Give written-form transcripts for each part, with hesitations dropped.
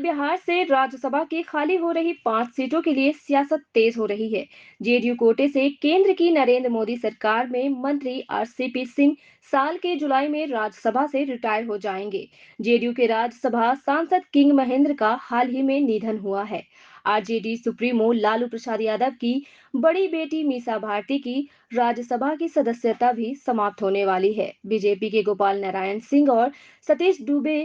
बिहार से राज्यसभा की खाली हो रही 5 सीटों के लिए सियासत तेज हो रही है। जेडीयू कोटे से केंद्र की नरेंद्र मोदी सरकार में मंत्री आरसीपी सिंह साल के जुलाई में राज्यसभा से रिटायर हो जाएंगे। जेडीयू के राज्यसभा सांसद किंग महेंद्र का हाल ही में निधन हुआ है। आरजेडी सुप्रीमो लालू प्रसाद यादव की बड़ी बेटी मीसा भारती की राज्यसभा की सदस्यता भी समाप्त होने वाली है। बीजेपी के गोपाल नारायण सिंह और सतीश दुबे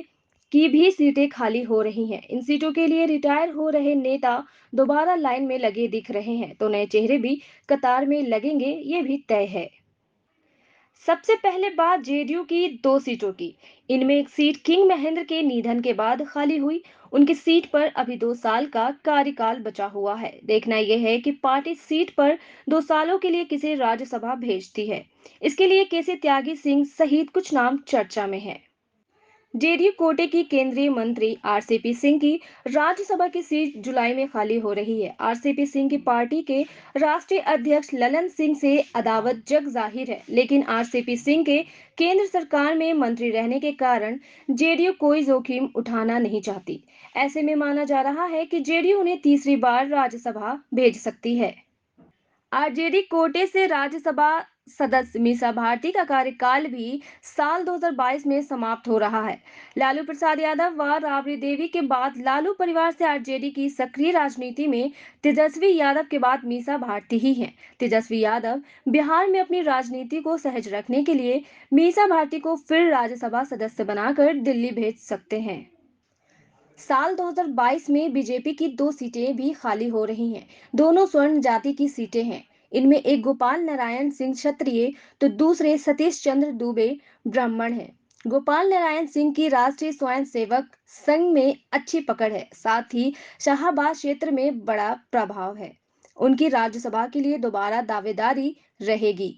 की भी सीटें खाली हो रही हैं। इन सीटों के लिए रिटायर हो रहे नेता दोबारा लाइन में लगे दिख रहे हैं, तो नए चेहरे भी कतार में लगेंगे, ये भी तय है। सबसे पहले बात जेडीयू की 2 सीटों की। इनमें एक सीट किंग महेंद्र के निधन के बाद खाली हुई। उनकी सीट पर अभी 2 साल का कार्यकाल बचा हुआ है। देखना यह है कि पार्टी सीट पर 2 सालों के लिए किसे राज्यसभा भेजती है। इसके लिए केसी त्यागी सिंह सहित कुछ नाम चर्चा में है। जेडीयू कोटे की केंद्रीय मंत्री आरसीपी सिंह की राज्यसभा की सीट जुलाई में खाली हो रही है। आरसीपी सिंह की पार्टी के राष्ट्रीय अध्यक्ष ललन सिंह से अदावत जग जाहिर है, लेकिन आरसीपी सिंह के केंद्र सरकार में मंत्री रहने के कारण जेडीयू कोई जोखिम उठाना नहीं चाहती। ऐसे में माना जा रहा है कि जेडीयू उन्हें तीसरी बार राज्यसभा भेज सकती है। आरजेडी कोटे से राज्यसभा सदस्य मीसा भारती का कार्यकाल भी साल 2022 में समाप्त हो रहा है। लालू प्रसाद यादव व राबड़ी देवी के बाद लालू परिवार से आरजेडी की सक्रिय राजनीति में तेजस्वी यादव के बाद मीसा भारती ही हैं। तेजस्वी यादव बिहार में अपनी राजनीति को सहज रखने के लिए मीसा भारती को फिर राज्यसभा सदस्य बनाकर दिल्ली भेज सकते हैं। साल 2022 में बीजेपी की 2 सीटें भी खाली हो रही हैं। दोनों स्वर्ण जाति की सीटें हैं। इनमें एक गोपाल नारायण सिंह क्षत्रिय तो दूसरे सतीश चंद्र दुबे ब्राह्मण हैं। गोपाल नारायण सिंह की राष्ट्रीय स्वयं सेवक संघ में अच्छी पकड़ है, साथ ही शाहाबाद क्षेत्र में बड़ा प्रभाव है। उनकी राज्यसभा के लिए दोबारा दावेदारी रहेगी।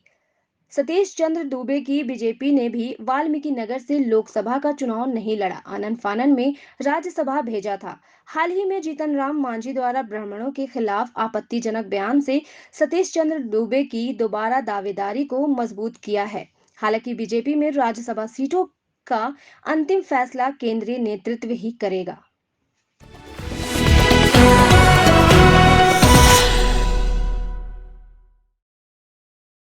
सतीश चंद्र दुबे की बीजेपी ने भी वाल्मीकि नगर से लोकसभा का चुनाव नहीं लड़ा, आनंद फानन में राज्यसभा भेजा था। हाल ही में जीतन राम मांझी द्वारा ब्राह्मणों के खिलाफ आपत्तिजनक बयान से सतीश चंद्र दुबे की दोबारा दावेदारी को मजबूत किया है। हालांकि बीजेपी में राज्यसभा सीटों का अंतिम फैसला केंद्रीय नेतृत्व ही करेगा।